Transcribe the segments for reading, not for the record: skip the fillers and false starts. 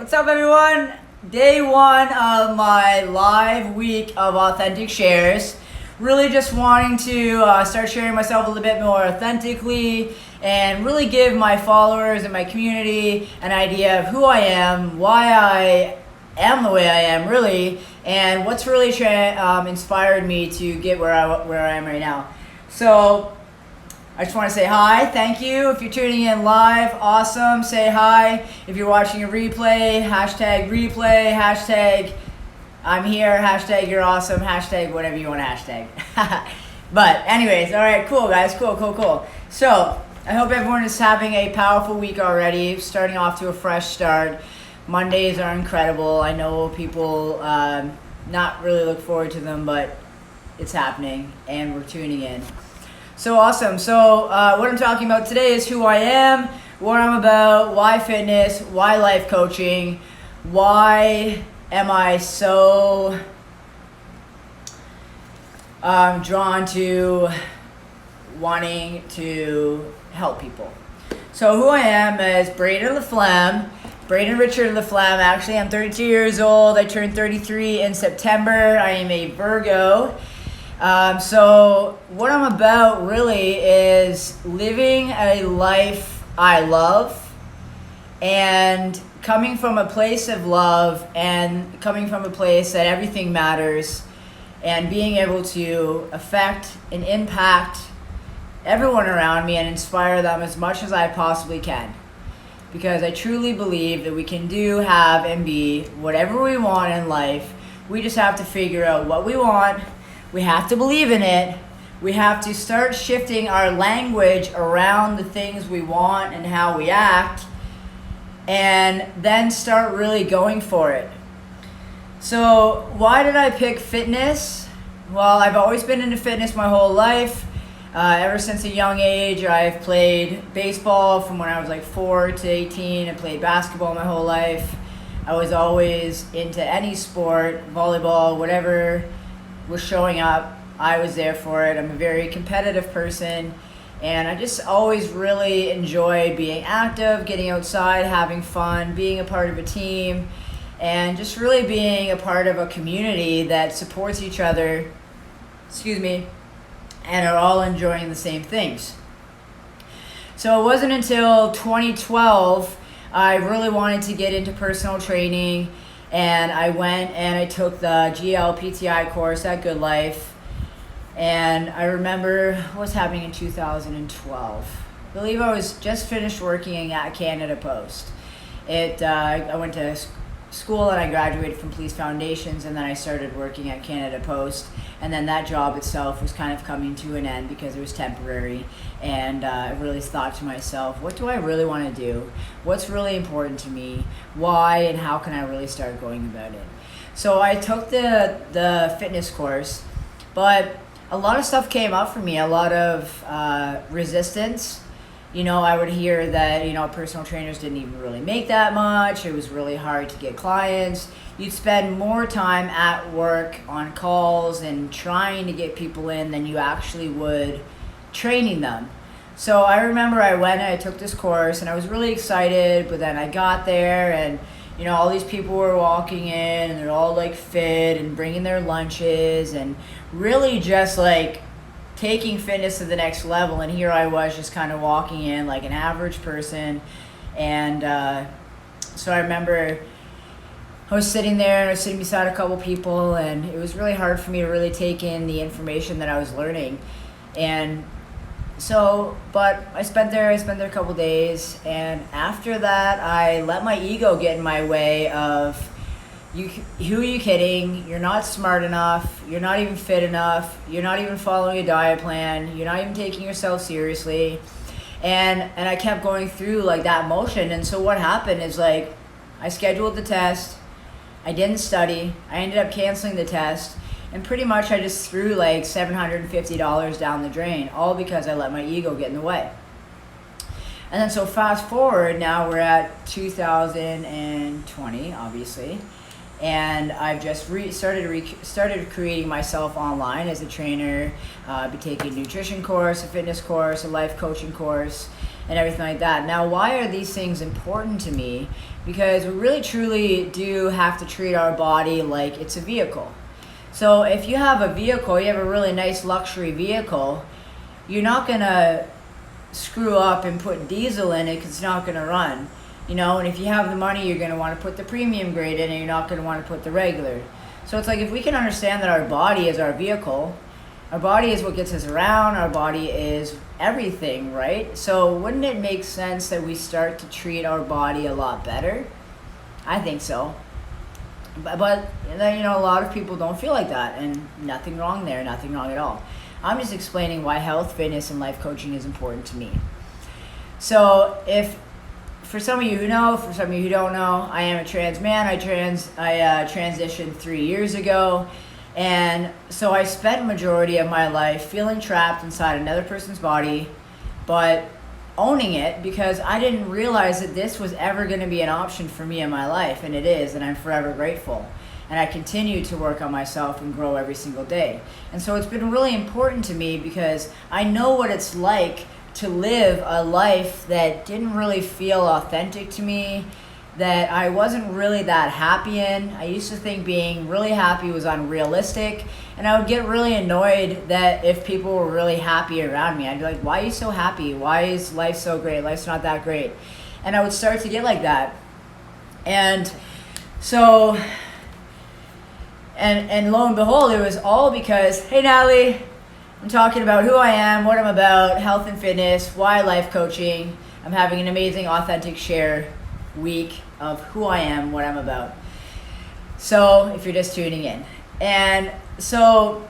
What's up, everyone? Day one of my live week of authentic shares. Really just wanting to start sharing myself a little bit more authentically and really give my followers and my community an idea of who I am, why I am the way I am, really, and what's really inspired me to get where I am right now. So I just want to say hi, thank you. If you're tuning in live, awesome, say hi. If you're watching a replay, hashtag I'm here, hashtag you're awesome, hashtag whatever you want to hashtag. But anyways, all right, cool guys, cool. So I hope everyone is having a powerful week already, starting off to a fresh start. Mondays are incredible. I know people not really look forward to them, but it's happening and we're tuning in. So awesome. So what I'm talking about today is who I am, what I'm about, why fitness, why life coaching, why am I so drawn to wanting to help people. So who I am is Braden Richard LaFlamme. Actually, I'm 32 years old. I turned 33 in September. I am a Virgo. So what I'm about really is living a life I love and coming from a place of love and coming from a place that everything matters and being able to affect and impact everyone around me and inspire them as much as I possibly can. Because I truly believe that we can do, have, and be whatever we want in life. We just have to figure out what we want. We have to believe in it. We have to start shifting our language around the things we want and how we act, and then start really going for it. So why did I pick fitness? Well, I've always been into fitness my whole life. Ever since a young age, I've played baseball from when I was like 4 to 18. I played basketball my whole life. I was always into any sport, volleyball, whatever was showing up, I was there for it. I'm a very competitive person, and I just always really enjoy being active, getting outside, having fun, being a part of a team, and just really being a part of a community that supports each other, and are all enjoying the same things. So it wasn't until 2012 I really wanted to get into personal training, and I went and I took the GLPTI course at Good Life. And I remember what's happening in 2012. I believe I was just finished working at Canada Post. I went to school and I graduated from Police Foundations, and then I started working at Canada Post. And then that job itself was kind of coming to an end because it was temporary. And I really thought to myself, what do I really want to do? What's really important to me? Why and how can I really start going about it? So I took the fitness course, but a lot of stuff came up for me, a lot of resistance. I would hear that, personal trainers didn't even really make that much. It was really hard to get clients. You'd spend more time at work on calls and trying to get people in than you actually would training them. So I remember I went and I took this course and I was really excited, but then I got there and, all these people were walking in and they're all like fit and bringing their lunches and really just like taking fitness to the next level, and here I was just kind of walking in like an average person. And so I remember I was sitting there and I was sitting beside a couple people, and it was really hard for me to really take in the information that I was learning. And so, but I spent there a couple days, and after that I let my ego get in my way of, who are you kidding? You're not smart enough. You're not even fit enough. You're not even following a diet plan. You're not even taking yourself seriously. And I kept going through like that motion. And so what happened is like, I scheduled the test. I didn't study. I ended up canceling the test. And pretty much I just threw like $750 down the drain, all because I let my ego get in the way. And then so fast forward, now we're at 2020, obviously. And I've just started creating myself online as a trainer. Be taking a nutrition course, a fitness course, a life coaching course, and everything like that. Now, why are these things important to me? Because we really truly do have to treat our body like it's a vehicle. So if you have a vehicle, you have a really nice luxury vehicle, you're not going to screw up and put diesel in it because it's not going to run. And if you have the money, you're going to want to put the premium grade in, and you're not going to want to put the regular. So it's like, if we can understand that our body is our vehicle, our body is what gets us around, our body is everything, right? So wouldn't it make sense that we start to treat our body a lot better? I think so. But then, a lot of people don't feel like that, and nothing wrong there, nothing wrong at all. I'm just explaining why health, fitness, and life coaching is important to me. So for some of you who know, for some of you who don't know, I am a trans man. I transitioned 3 years ago. And so I spent majority of my life feeling trapped inside another person's body, but owning it, because I didn't realize that this was ever going to be an option for me in my life. And it is, and I'm forever grateful. And I continue to work on myself and grow every single day. And so it's been really important to me because I know what it's like to live a life that didn't really feel authentic to me, that I wasn't really that happy in. I used to think being really happy was unrealistic, and I would get really annoyed that if people were really happy around me. I'd be like, why are you so happy? Why is life so great? Life's not that great. And I would start to get like that. And so, and lo and behold, it was all because, hey Natalie, I'm talking about who I am, what I'm about, health and fitness, why life coaching. I'm having an amazing authentic share week of who I am, what I'm about. So if you're just tuning in. And so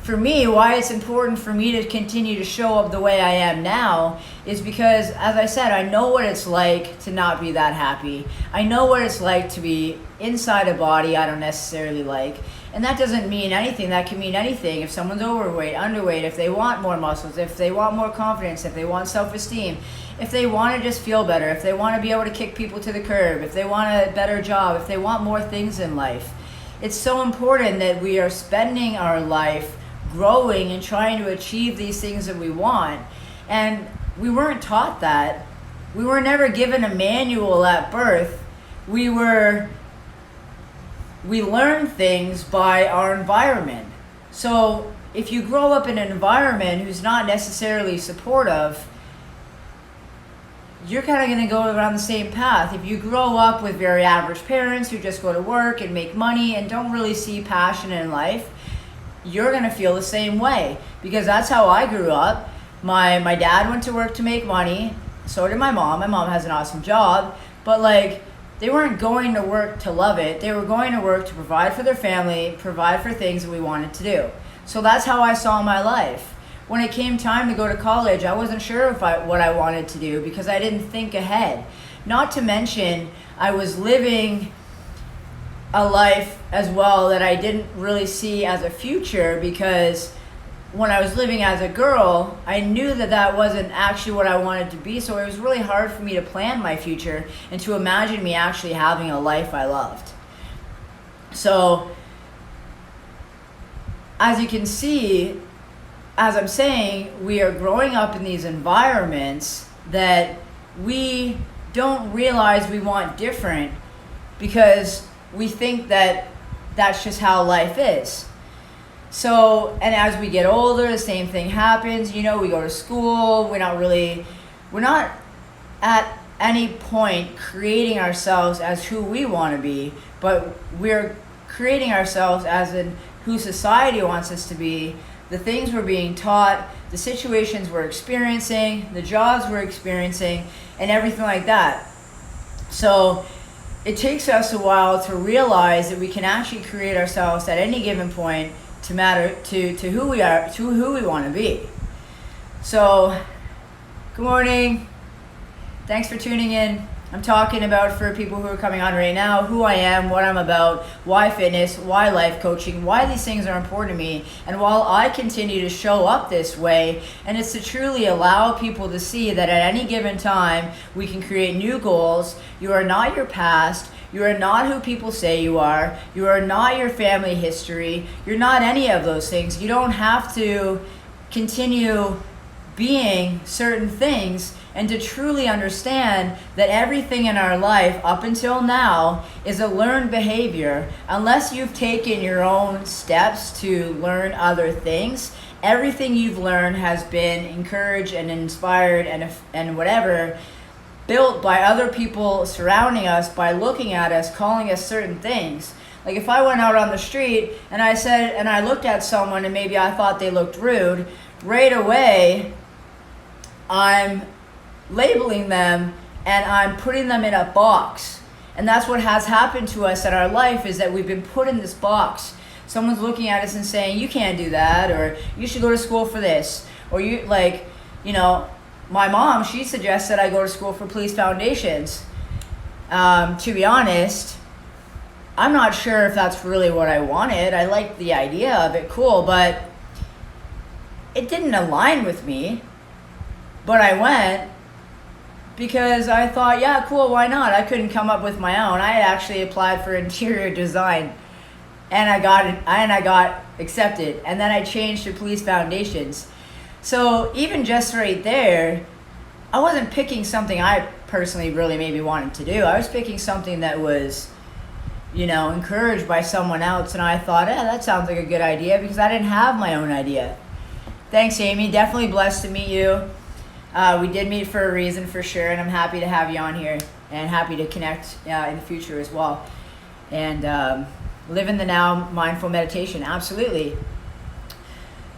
for me, why it's important for me to continue to show up the way I am now is because, as I said, I know what it's like to not be that happy. I know what it's like to be inside a body I don't necessarily like. And that doesn't mean anything. That can mean anything. If someone's overweight, underweight, if they want more muscles, if they want more confidence, if they want self-esteem, if they want to just feel better, if they want to be able to kick people to the curb, if they want a better job, if they want more things in life. It's so important that we are spending our life growing and trying to achieve these things that we want. And we weren't taught that. We were never given a manual at birth. We learn things by our environment. So if you grow up in an environment who's not necessarily supportive, you're kind of going to go around the same path. If you grow up with very average parents who just go to work and make money and don't really see passion in life, you're going to feel the same way, because that's how I grew up. My dad went to work to make money. So did my mom. My mom has an awesome job, but they weren't going to work to love it. They were going to work to provide for their family, provide for things that we wanted to do. So that's how I saw my life. When it came time to go to college, I wasn't sure what I wanted to do because I didn't think ahead. Not to mention, I was living a life as well that I didn't really see as a future, because when I was living as a girl, I knew that wasn't actually what I wanted to be. So it was really hard for me to plan my future and to imagine me actually having a life I loved. So as you can see, as I'm saying, we are growing up in these environments that we don't realize we want different, because we think that that's just how life is. So, and as we get older, the same thing happens. We go to school. We're not at any point creating ourselves as who we want to be, but we're creating ourselves as in who society wants us to be, the things we're being taught, the situations we're experiencing, the jobs we're experiencing, and everything like that. So it takes us a while to realize that we can actually create ourselves at any given point to matter to who we are, to who we want to be. So, good morning. Thanks for tuning in. I'm talking about, for people who are coming on right now, who I am, what I'm about, why fitness, why life coaching, why these things are important to me. And while I continue to show up this way, and it's to truly allow people to see that at any given time, we can create new goals. You are not your past. You are not who people say you are. You are not your family history. You're not any of those things. You don't have to continue being certain things and to truly understand that everything in our life up until now is a learned behavior. Unless you've taken your own steps to learn other things, everything you've learned has been encouraged and inspired and whatever, built by other people surrounding us, by looking at us, calling us certain things. Like if I went out on the street and I looked at someone and maybe I thought they looked rude, right away I'm labeling them and I'm putting them in a box. And that's what has happened to us in our life, is that we've been put in this box. Someone's looking at us and saying, you can't do that, or you should go to school for this, or my mom, she suggested I go to school for police foundations. To be honest, I'm not sure if that's really what I wanted. I liked the idea of it, cool, but it didn't align with me. But I went because I thought, yeah, cool, why not? I couldn't come up with my own. I had actually applied for interior design, and I got accepted. And then I changed to police foundations. So even just right there, I wasn't picking something I personally really maybe wanted to do. I was picking something that was, encouraged by someone else, and I thought, that sounds like a good idea, because I didn't have my own idea. Thanks, Amy. Definitely blessed to meet you. We did meet for a reason, for sure, and I'm happy to have you on here, and happy to connect in the future as well. And live in the now, mindful meditation, absolutely.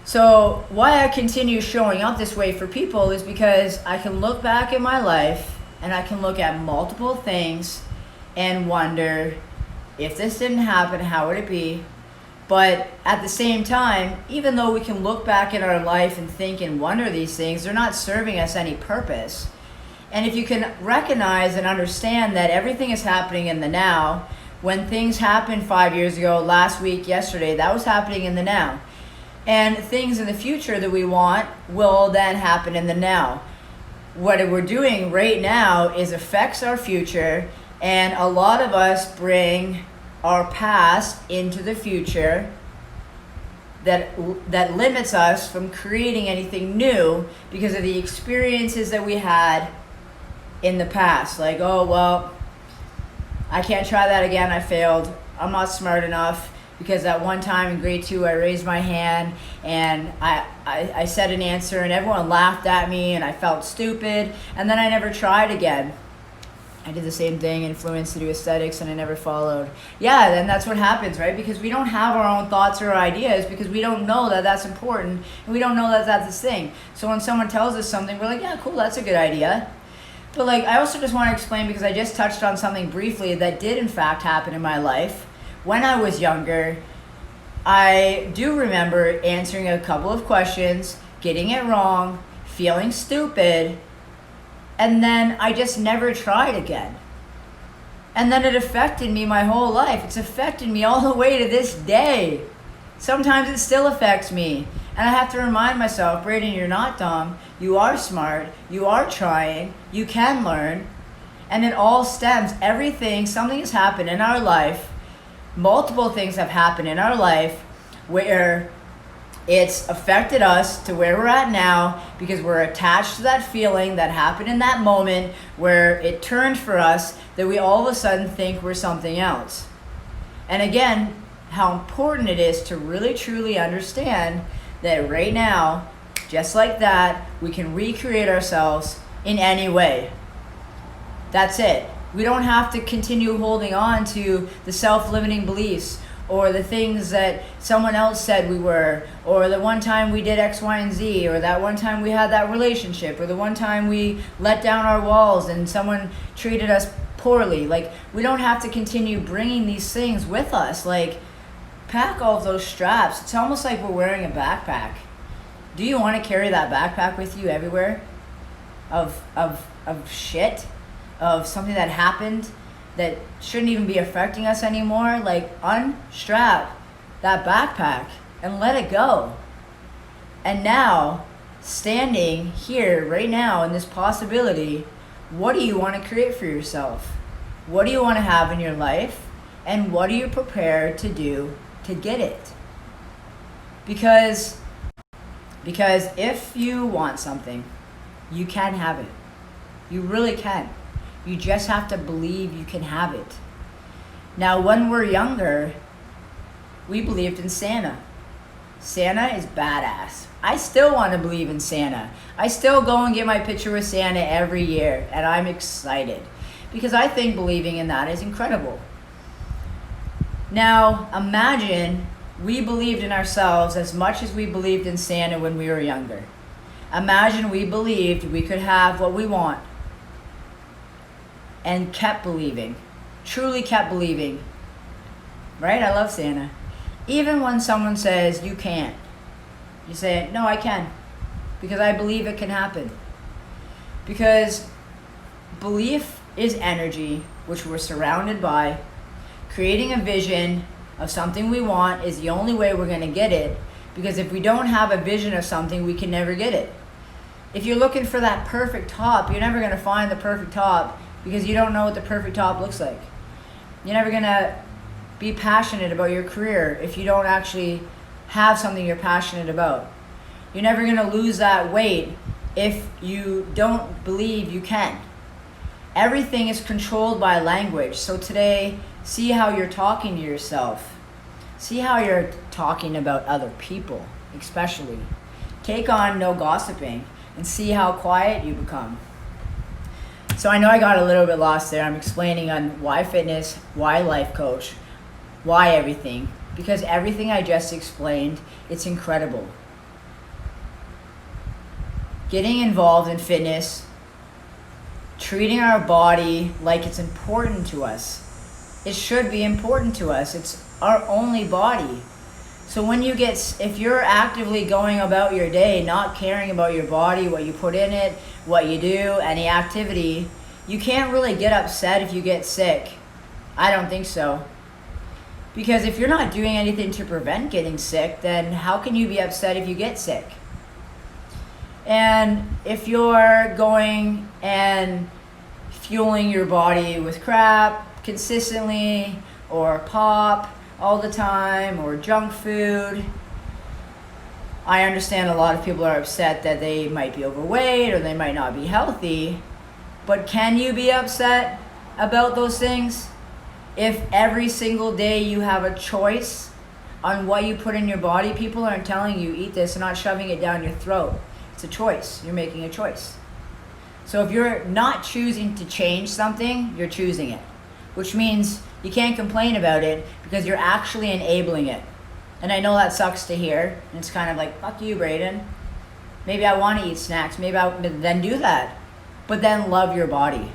So why I continue showing up this way for people is because I can look back at my life and I can look at multiple things and wonder, if this didn't happen, how would it be? But at the same time, even though we can look back at our life and think and wonder these things, they're not serving us any purpose. And if you can recognize and understand that everything is happening in the now, when things happened 5 years ago, last week, yesterday, that was happening in the now. And things in the future that we want will then happen in the now. What we're doing right now is affects our future, and a lot of us bring our past into the future that limits us from creating anything new because of the experiences that we had in the past. Like, oh, well, I can't try that again, I failed. I'm not smart enough. Because that one time in grade 2, I raised my hand and I said an answer and everyone laughed at me and I felt stupid, and then I never tried again. I did the same thing in fluence to do aesthetics, and I never followed. Yeah, then that's what happens, right? Because we don't have our own thoughts or ideas, because we don't know that that's important, and we don't know that that's this thing. So when someone tells us something, we're like, yeah, cool, that's a good idea. But I also just want to explain, because I just touched on something briefly that did in fact happen in my life. When I was younger, I do remember answering a couple of questions, getting it wrong, feeling stupid, and then I just never tried again. And then it affected me my whole life. It's affected me all the way to this day. Sometimes it still affects me. And I have to remind myself, Braden, you're not dumb. You are smart. You are trying. You can learn. And it all stems, something has happened in our life. Multiple things have happened in our life where it's affected us to where we're at now, because we're attached to that feeling that happened in that moment where it turned for us, that we all of a sudden think we're something else. And again, how important it is to really truly understand that right now, just like that, we can recreate ourselves in any way. That's it. We don't have to continue holding on to the self-limiting beliefs or the things that someone else said we were, or the one time we did X, Y, and Z, or that one time we had that relationship, or the one time we let down our walls and someone treated us poorly. We don't have to continue bringing these things with us. Pack all of those straps. It's almost like we're wearing a backpack. Do you want to carry that backpack with you everywhere? Of shit? Of something that happened that shouldn't even be affecting us anymore? Unstrap that backpack and let it go. And now, standing here right now in this possibility, what do you want to create for yourself? What do you want to have in your life? And what are you prepared to do to get it? Because if you want something, you can have it. You really can. You just have to believe you can have it. Now, when we're younger, we believed in Santa. Santa is badass. I still want to believe in Santa. I still go and get my picture with Santa every year, and I'm excited because I think believing in that is incredible. Now, imagine we believed in ourselves as much as we believed in Santa when we were younger. Imagine we believed we could have what we want and kept believing, truly kept believing. Right? I love Santa. Even when someone says you can't, you say, no, I can, because I believe it can happen. Because belief is energy, which we're surrounded by. Creating a vision of something we want is the only way we're going to get it, because if we don't have a vision of something, we can never get it. If you're looking for that perfect top, you're never going to find the perfect top because you don't know what the perfect top looks like. You're never going to be passionate about your career if you don't actually have something you're passionate about. You're never going to lose that weight if you don't believe you can. Everything is controlled by language. So today, see how you're talking to yourself. See how you're talking about other people, especially. Take on no gossiping and see how quiet you become. So I know I got a little bit lost there. I'm explaining on why fitness, why life coach, why everything. Because everything I just explained, it's incredible. Getting involved in fitness, treating our body like it's important to us. It should be important to us. It's our only body. So if you're actively going about your day, not caring about your body, what you put in it, what you do, any activity, you can't really get upset if you get sick. I don't think so. Because if you're not doing anything to prevent getting sick, then how can you be upset if you get sick? And if you're going and fueling your body with crap consistently, or pop all the time, or junk food, I understand a lot of people are upset that they might be overweight or they might not be healthy, but can you be upset about those things? If every single day you have a choice on what you put in your body, people aren't telling you eat this and not shoving it down your throat. It's a choice. You're making a choice. So if you're not choosing to change something, you're choosing it, which means you can't complain about it because you're actually enabling it. And I know that sucks to hear. And it's kind of like, fuck you, Brayden. Maybe I want to eat snacks. Then do that. But then love your body.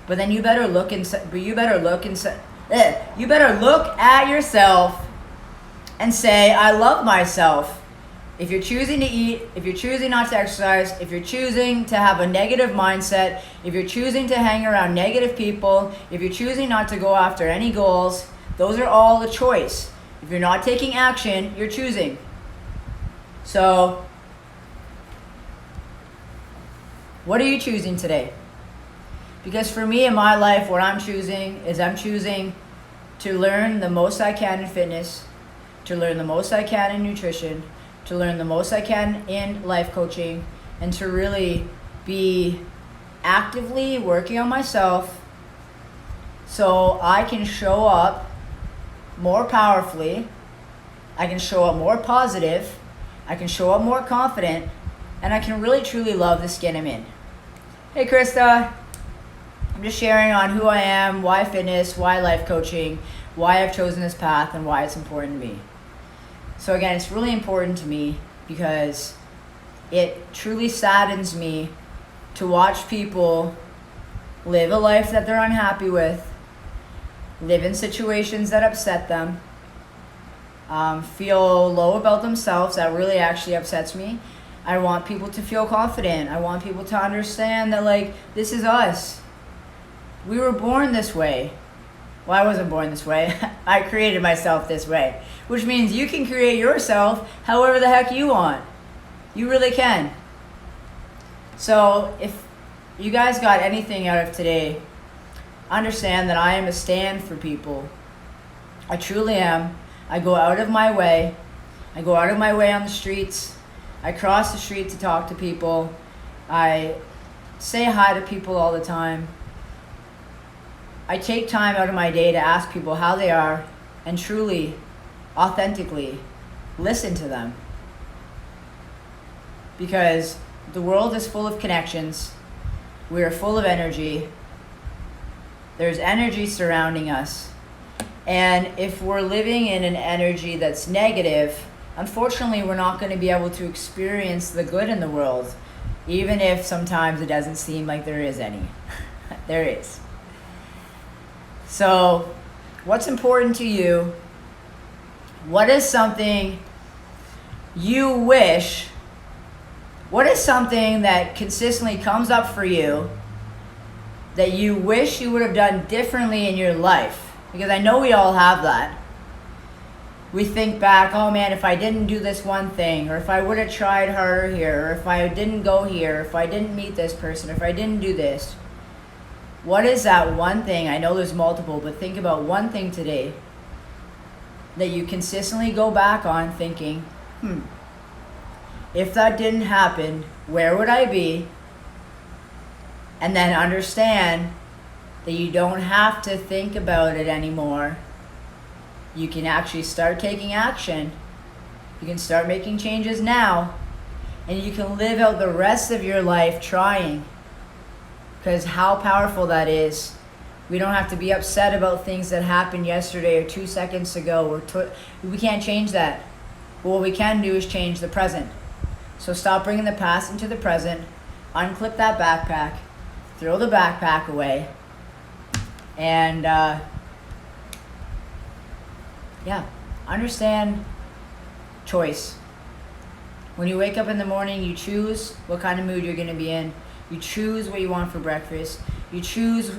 But then you better look at yourself and say, I love myself. If you're choosing to eat, if you're choosing not to exercise, if you're choosing to have a negative mindset, if you're choosing to hang around negative people, if you're choosing not to go after any goals, those are all a choice. If you're not taking action, you're choosing. So, what are you choosing today? Because for me in my life, what I'm choosing to learn the most I can in fitness, to learn the most I can in nutrition, to learn the most I can in life coaching, and to really be actively working on myself so I can show up more powerfully, I can show up more positive, I can show up more confident, and I can really truly love the skin I'm in. Hey Krista, I'm just sharing on who I am, why fitness, why life coaching, why I've chosen this path, and why it's important to me. So again, it's really important to me because it truly saddens me to watch people live a life that they're unhappy with, live in situations that upset them, feel low about themselves. That really actually upsets me. I want people to feel confident. I want people to understand that, this is us. We were born this way. Well, I wasn't born this way. I created myself this way, which means you can create yourself however the heck you want. You really can. So if you guys got anything out of today, understand that I am a stand for people. I truly am. I go out of my way. I go out of my way on the streets. I cross the street to talk to people. I say hi to people all the time. I take time out of my day to ask people how they are and truly, authentically listen to them. Because the world is full of connections. We are full of energy. There's energy surrounding us. And if we're living in an energy that's negative, unfortunately, we're not going to be able to experience the good in the world, even if sometimes it doesn't seem like there is any. There is. So, what's important to you? What is something you wish? What is something that consistently comes up for you that you wish you would have done differently in your life? Because I know we all have that. We think back, oh man, if I didn't do this one thing, or if I would have tried harder here, or if I didn't go here, if I didn't meet this person, if I didn't do this. What is that one thing? I know there's multiple, but think about one thing today that you consistently go back on thinking, if that didn't happen, where would I be? And then understand that you don't have to think about it anymore. You can actually start taking action. You can start making changes now. And you can live out the rest of your life trying. Because how powerful that is. We don't have to be upset about things that happened yesterday or 2 seconds ago. We can't change that. But what we can do is change the present. So stop bringing the past into the present. Unclip that backpack. Throw the backpack away. And understand choice. When you wake up in the morning, you choose what kind of mood you're going to be in. You choose what you want for breakfast. You choose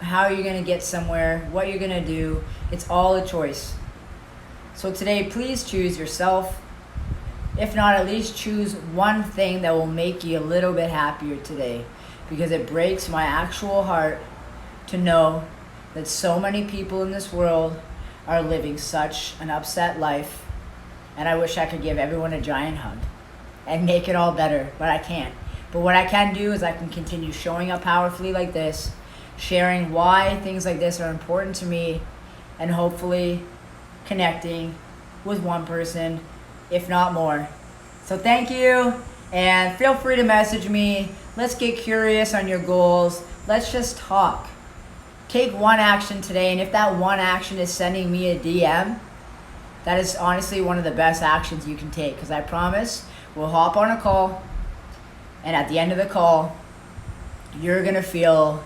how you're going to get somewhere, what you're going to do. It's all a choice. So today, please choose yourself. If not, at least choose one thing that will make you a little bit happier today. Because it breaks my actual heart to know that so many people in this world are living such an upset life, and I wish I could give everyone a giant hug and make it all better, but I can't. But what I can do is I can continue showing up powerfully like this, sharing why things like this are important to me, and hopefully connecting with one person, if not more. So thank you, and feel free to message me. Let's get curious on your goals. Let's just talk. Take one action today, and if that one action is sending me a DM, that is honestly one of the best actions you can take, because I promise we'll hop on a call, and at the end of the call, you're going to feel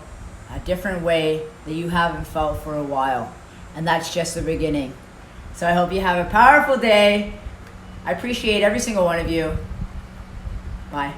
a different way that you haven't felt for a while, and that's just the beginning. So I hope you have a powerful day. I appreciate every single one of you. Bye.